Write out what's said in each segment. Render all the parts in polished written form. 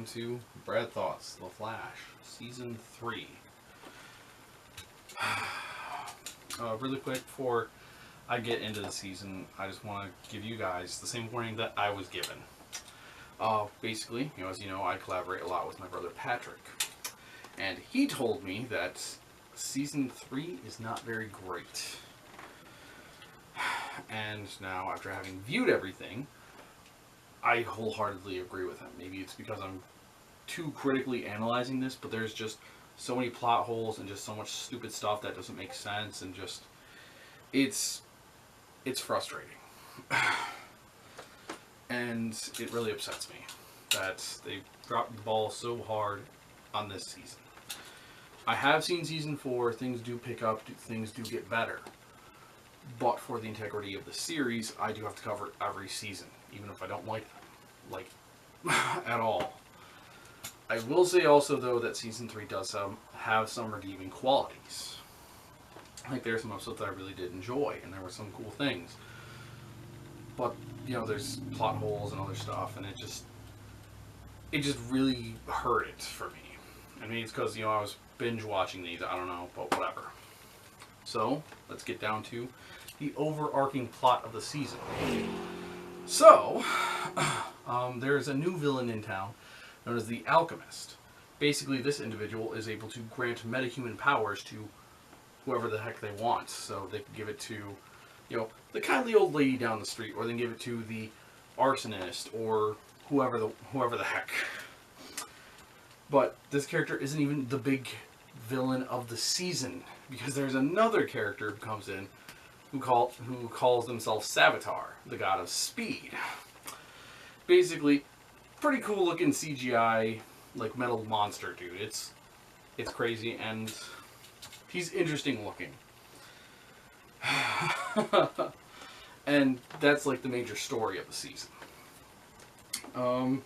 welcome to Brad Thoughts, The Flash, Season 3. Really quick before I get into the season, I just want to give you guys the same warning that I was given. Basically, as you know, I collaborate a lot with my brother Patrick. And he told me that Season 3 is not very great. And now, after having viewed everything, I wholeheartedly agree with him. Maybe it's because I'm too critically analyzing this, but there's just so many plot holes and just so much stupid stuff that doesn't make sense, and just it's frustrating. And it really upsets me that they dropped the ball so hard on this season. I have seen Season 4, things do pick up, things do get better. But for the integrity of the series, I do have to cover every season, even if I don't like them, at all. I will say also, though, that Season 3 does have some redeeming qualities. Like, there are some episodes that I really did enjoy, and there were some cool things. But, there's plot holes and other stuff, and it just really hurt it for me. I mean, it's because, I was binge watching these, I don't know, but whatever. So, let's get down to the overarching plot of the season. So, there's a new villain in town known as the Alchemist. Basically, this individual is able to grant metahuman powers to whoever the heck they want. So they can give it to, the kindly old lady down the street, or they can give it to the arsonist, or whoever the heck. But this character isn't even the big villain of the season, because there's another character who comes in who calls themselves Savitar, the god of speed. Basically, pretty cool looking CGI, metal monster dude. It's crazy, and he's interesting looking. And that's the major story of the season. God.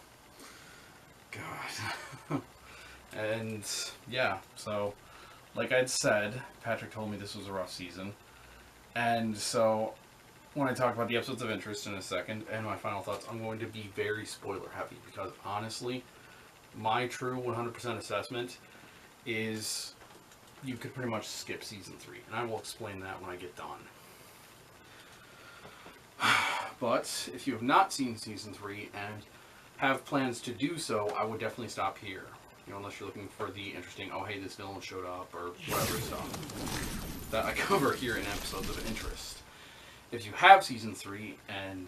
And yeah, so like I'd said, Patrick told me this was a rough season. And so when I talk about the episodes of interest in a second and my final thoughts, I'm going to be very spoiler heavy, because honestly, my true 100% assessment is you could pretty much skip Season 3. And I will explain that when I get done. But if you have not seen Season 3 and have plans to do so, I would definitely stop here. Unless you're looking for the interesting, oh hey, this villain showed up, or whatever stuff that I cover here in episodes of interest. If you have Season 3 and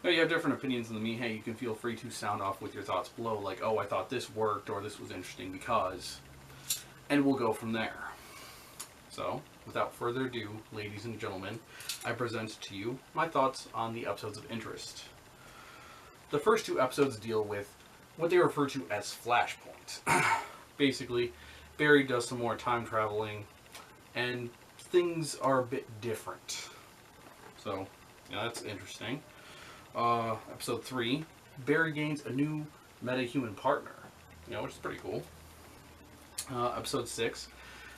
you have different opinions than me, hey, you can feel free to sound off with your thoughts below, oh, I thought this worked, or this was interesting because, and we'll go from there. So, without further ado, ladies and gentlemen, I present to you my thoughts on the episodes of interest. The first two episodes deal with what they refer to as Flashpoint. Basically, Barry does some more time traveling, and things are a bit different. So, that's interesting. Episode 3, Barry gains a new metahuman partner, which is pretty cool. Episode 6,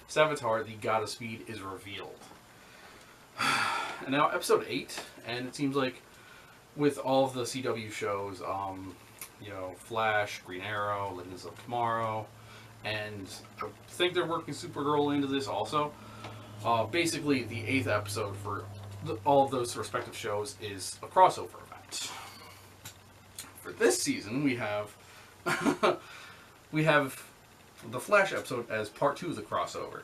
Savitar, the god of speed, is revealed. And now episode 8, and it seems like with all of the CW shows, Flash, Green Arrow, Legends of Tomorrow, and I think they're working Supergirl into this also. Basically, the 8th episode for all of those respective shows is a crossover event. For this season, we have the Flash episode as part 2 of the crossover.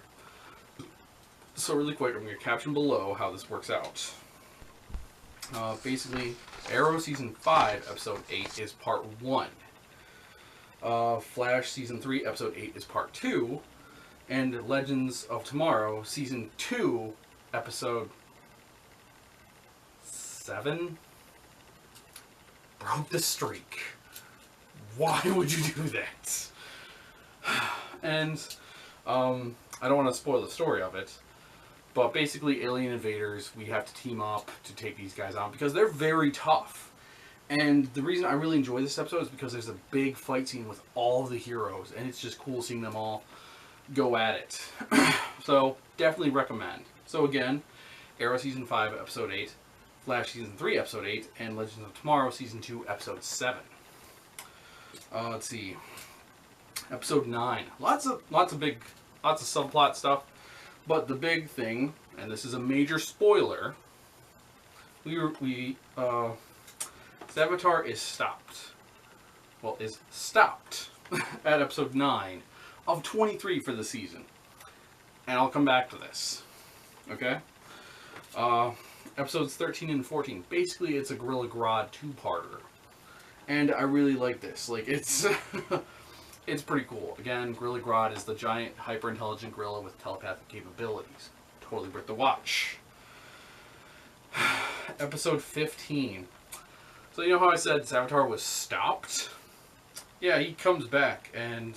So really quick, I'm going to caption below how this works out. Basically, Arrow Season 5, Episode 8 is Part 1. Flash Season 3, Episode 8 is Part 2. And Legends of Tomorrow, Season 2, Episode 7? Broke the streak. Why would you do that? And, I don't want to spoil the story of it, but basically, alien invaders, we have to team up to take these guys on because they're very tough. And the reason I really enjoy this episode is because there's a big fight scene with all of the heroes, and it's just cool seeing them all go at it. So, definitely recommend. So again, Arrow Season 5, Episode 8, Flash Season 3, Episode 8, and Legends of Tomorrow Season 2, Episode 7. Let's see. Episode 9. Lots of subplot stuff. But the big thing, and this is a major spoiler, Savitar is stopped. Well, is stopped at episode 9 of 23 for the season. And I'll come back to this. Okay? Episodes 13 and 14. Basically, it's a Gorilla Grodd two-parter. And I really like this. Like, it's it's pretty cool. Again, Gorilla Grodd is the giant, hyper-intelligent gorilla with telepathic capabilities. Totally worth the watch. Episode 15. So you know how I said Savitar was stopped? Yeah, he comes back, and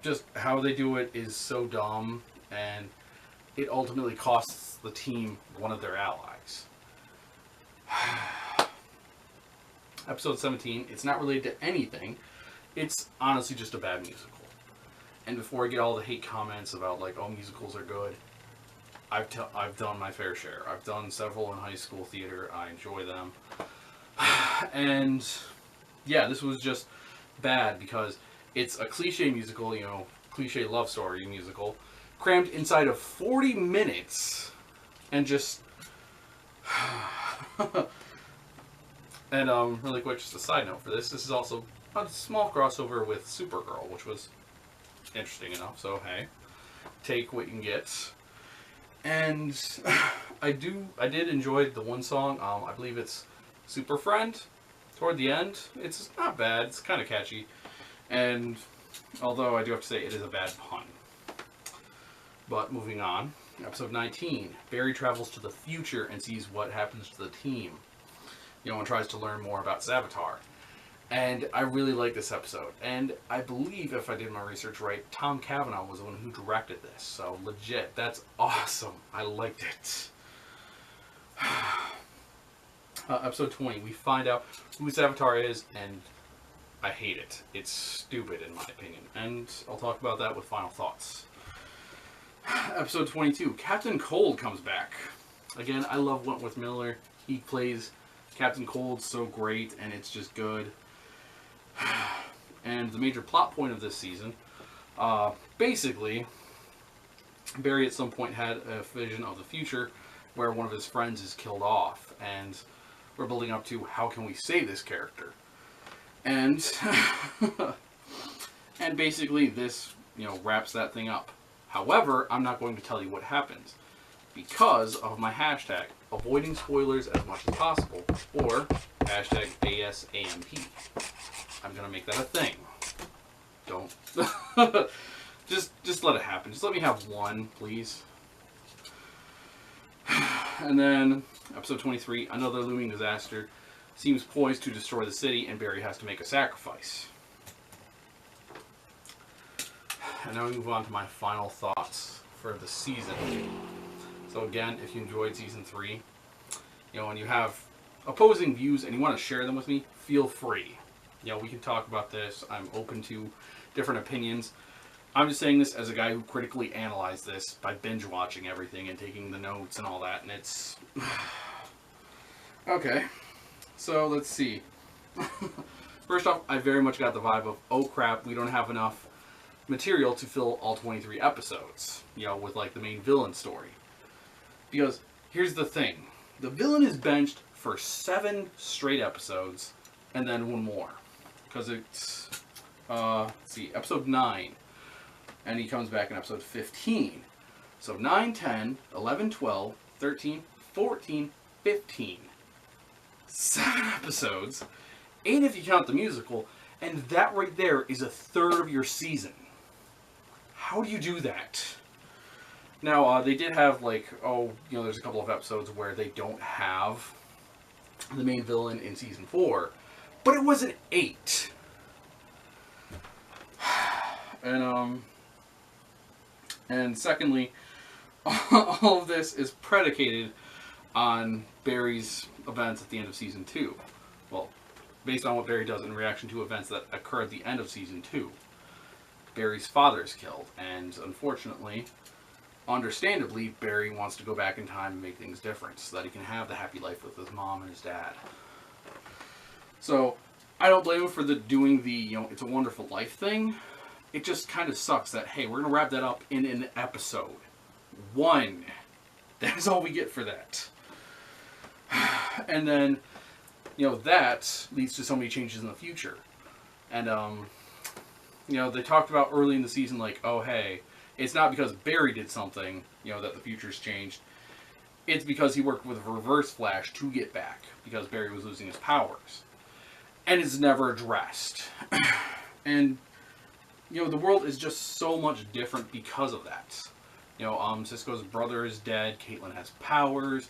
just how they do it is so dumb, and it ultimately costs the team one of their allies. Episode 17, it's not related to anything. It's honestly just a bad musical. And before I get all the hate comments about, like, oh, musicals are good, I've done my fair share. I've done several in high school theater. I enjoy them. And, yeah, this was just bad because it's a cliche musical, you know, cliche love story musical, crammed inside of 40 minutes, and just... And really quick, just a side note for this. This is also a small crossover with Supergirl, which was interesting enough. So hey, take what you can get. And I did enjoy the one song. I believe it's Super Friend. Toward the end, it's not bad. It's kind of catchy. And although I do have to say it is a bad pun. But moving on, episode 19. Barry travels to the future and sees what happens to the team. You know, and tries to learn more about Savitar. And I really like this episode. And I believe, if I did my research right, Tom Cavanaugh was the one who directed this. So, legit, that's awesome. I liked it. Episode 20, we find out who Savitar is, and I hate it. It's stupid, in my opinion. And I'll talk about that with final thoughts. Episode 22, Captain Cold comes back. Again, I love Wentworth Miller. He plays Captain Cold's so great, and it's just good. And the major plot point of this season, basically, Barry at some point had a vision of the future where one of his friends is killed off, and we're building up to how can we save this character. And and basically this, you know, wraps that thing up. However, I'm not going to tell you what happens because of my hashtag, avoiding spoilers as much as possible, or hashtag ASAMP. I'm going to make that a thing. Don't. just let it happen. Just let me have one, please. And then, episode 23, another looming disaster seems poised to destroy the city, and Barry has to make a sacrifice. And now we move on to my final thoughts for the season. So again, if you enjoyed season 3, you know, and you have opposing views and you want to share them with me, feel free. You know, we can talk about this. I'm open to different opinions. I'm just saying this as a guy who critically analyzed this by binge watching everything and taking the notes and all that, and it's... Okay, so let's see. First off, I very much got the vibe of, oh crap, we don't have enough material to fill all 23 episodes, you know, with like the main villain story. Because here's the thing, the villain is benched for 7 straight episodes and then one more, because it's let's see, episode 9, and he comes back in episode 15. So 9, 10, 11, 12, 13, 14, 15. 7 episodes, 8 if you count the musical, and that right there is a third of your season. How do you do that? Now, they did have, like, oh, you know, there's a couple of episodes where they don't have the main villain in season 4, but it wasn't 8. And secondly, all of this is predicated on Barry's events at the end of season 2. Well, based on what Barry does in reaction to events that occur at the end of season 2. Barry's father is killed, and unfortunately, understandably, Barry wants to go back in time and make things different so that he can have the happy life with his mom and his dad. So, I don't blame him for doing the, It's a Wonderful Life thing. It just kind of sucks that, hey, we're going to wrap that up in an episode. One. That is all we get for that. And then, that leads to so many changes in the future. And, they talked about early in the season, like, oh, hey, it's not because Barry did something, that the future's changed. It's because he worked with Reverse Flash to get back, because Barry was losing his powers. And it's never addressed. And, the world is just so much different because of that. Cisco's brother is dead, Caitlin has powers,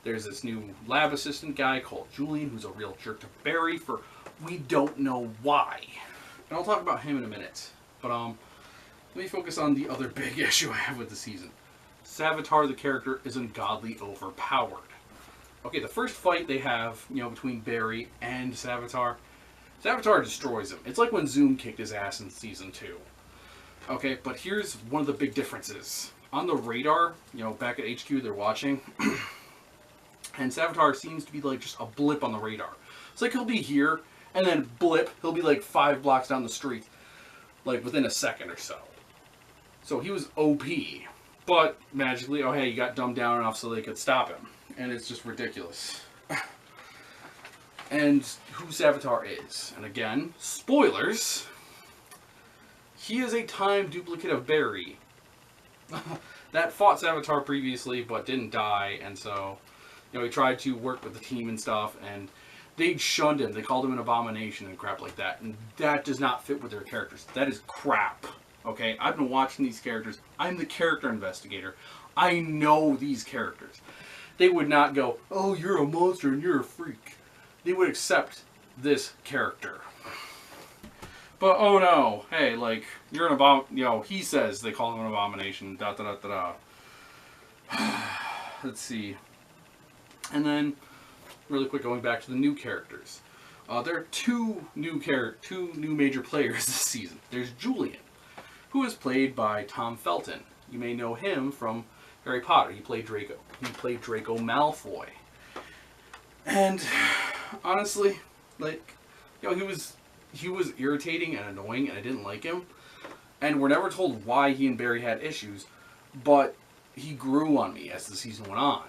there's this new lab assistant guy called Julian, who's a real jerk to Barry for we don't know why. And I'll talk about him in a minute. But, let me focus on the other big issue I have with the season. Savitar, the character, is ungodly overpowered. Okay, the first fight they have, between Barry and Savitar destroys him. It's like when Zoom kicked his ass in Season 2. Okay, but here's one of the big differences. On the radar, back at HQ, they're watching, and Savitar seems to be like just a blip on the radar. It's like he'll be here, and then blip, he'll be like 5 blocks down the street, like within a second or so. So he was OP, but magically, oh hey, he got dumbed down enough so they could stop him. And it's just ridiculous. And who Savitar is. And again, spoilers. He is a time duplicate of Barry. That fought Savitar previously, but didn't die. And so, he tried to work with the team and stuff. And they shunned him. They called him an abomination and crap like that. And that does not fit with their characters. That is crap. Okay? I've been watching these characters. I'm the character investigator. I know these characters. They would not go, oh, you're a monster and you're a freak. They would accept this character. But, oh no, hey, like, you're an abomination, he says they call him an abomination, da da da da da. Let's see. And then, really quick, going back to the new characters. There are two new major players this season. There's Julian, who is played by Tom Felton. You may know him from Harry Potter. He played Draco. He played Draco Malfoy. And honestly, like, he was irritating and annoying, and I didn't like him. And we're never told why he and Barry had issues, but he grew on me as the season went on.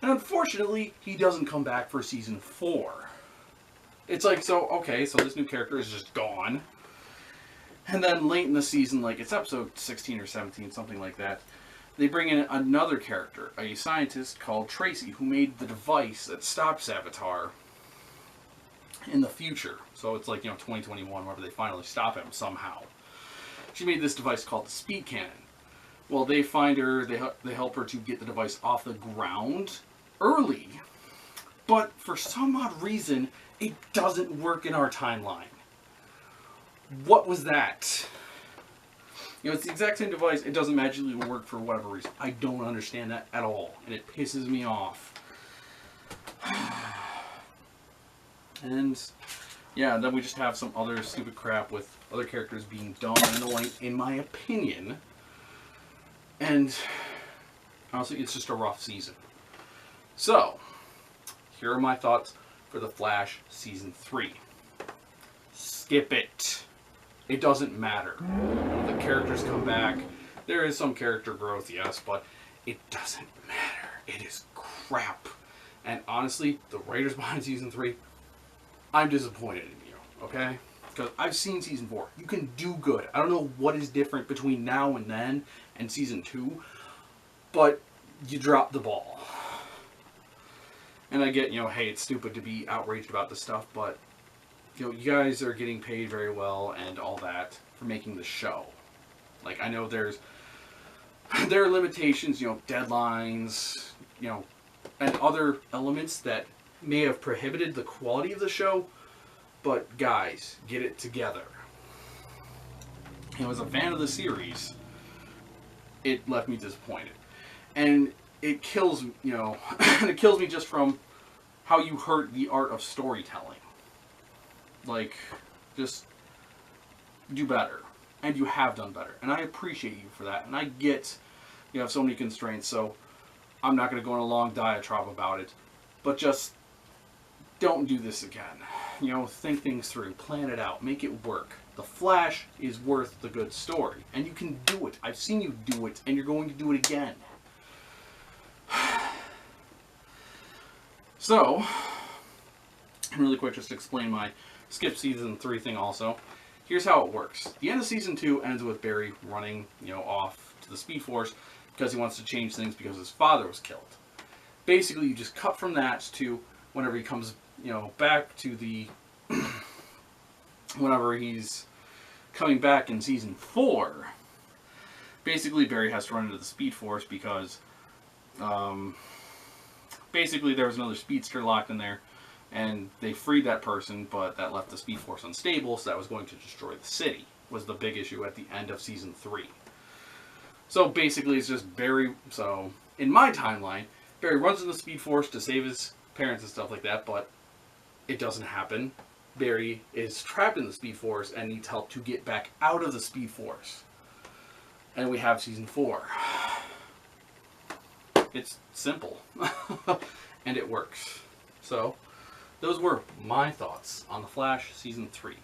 And unfortunately, he doesn't come back for season 4. It's like, so, okay, so this new character is just gone. And then late in the season, like, it's episode 16 or 17, something like that, they bring in another character, a scientist called Tracy, who made the device that stopped Savitar in the future. So it's like, 2021, whenever they finally stop him somehow. She made this device called the Speed Cannon. Well, they find her, they help her to get the device off the ground early. But for some odd reason, it doesn't work in our timeline. What was that? It's the exact same device. It doesn't magically work for whatever reason. I don't understand that at all. And it pisses me off. And, yeah, then we just have some other stupid crap with other characters being dumb and annoying, in my opinion. And, honestly, it's just a rough season. So, here are my thoughts for The Flash Season 3. Skip it. It doesn't matter. The characters come back. There is some character growth, yes, but it doesn't matter. It is crap. And honestly, the writers behind Season 3, I'm disappointed in you, okay? Because I've seen Season 4. You can do good. I don't know what is different between now and then and Season 2, but you dropped the ball. And I get, hey, it's stupid to be outraged about this stuff, but you guys are getting paid very well and all that for making the show. Like, I know there are limitations, deadlines, and other elements that may have prohibited the quality of the show, but guys, get it together. As a fan of the series, it left me disappointed. And it kills, and it kills me just from how you hurt the art of storytelling. Like, just do better. And you have done better. And I appreciate you for that. And I get you have so many constraints, so I'm not going to go on a long diatribe about it. But just don't do this again. You know, think things through, plan it out, make it work. The Flash is worth the good story, and you can do it. I've seen you do it, and you're going to do it again. So, really quick, just to explain my skip season 3 thing also. Here's how it works. The end of season 2 ends with Barry running, off to the Speed Force because he wants to change things because his father was killed. Basically, you just cut from that to whenever he comes, back to the... whenever he's coming back in season 4, basically Barry has to run into the Speed Force because basically there was another speedster locked in there, and they freed that person, but that left the Speed Force unstable, so that was going to destroy the city, was the big issue at the end of season 3. So basically it's just Barry, so in my timeline, Barry runs in the Speed Force to save his parents and stuff like that, but it doesn't happen. Barry is trapped in the Speed Force and needs help to get back out of the Speed Force. And we have season 4. It's simple. And it works. So, those were my thoughts on The Flash season 3.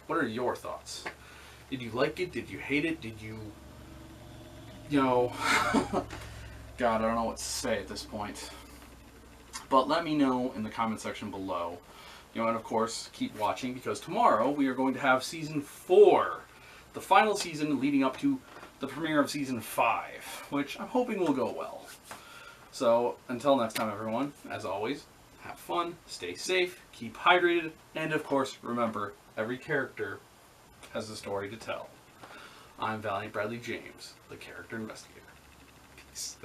What are your thoughts? Did you like it? Did you hate it? Did you... God, I don't know what to say at this point. But let me know in the comment section below. And of course, keep watching, because tomorrow we are going to have season 4. The final season leading up to the premiere of season 5, which I'm hoping will go well. So, until next time everyone, as always, have fun, stay safe, keep hydrated, and of course, remember, every character has a story to tell. I'm Valiant Bradley James, the character investigator. Peace.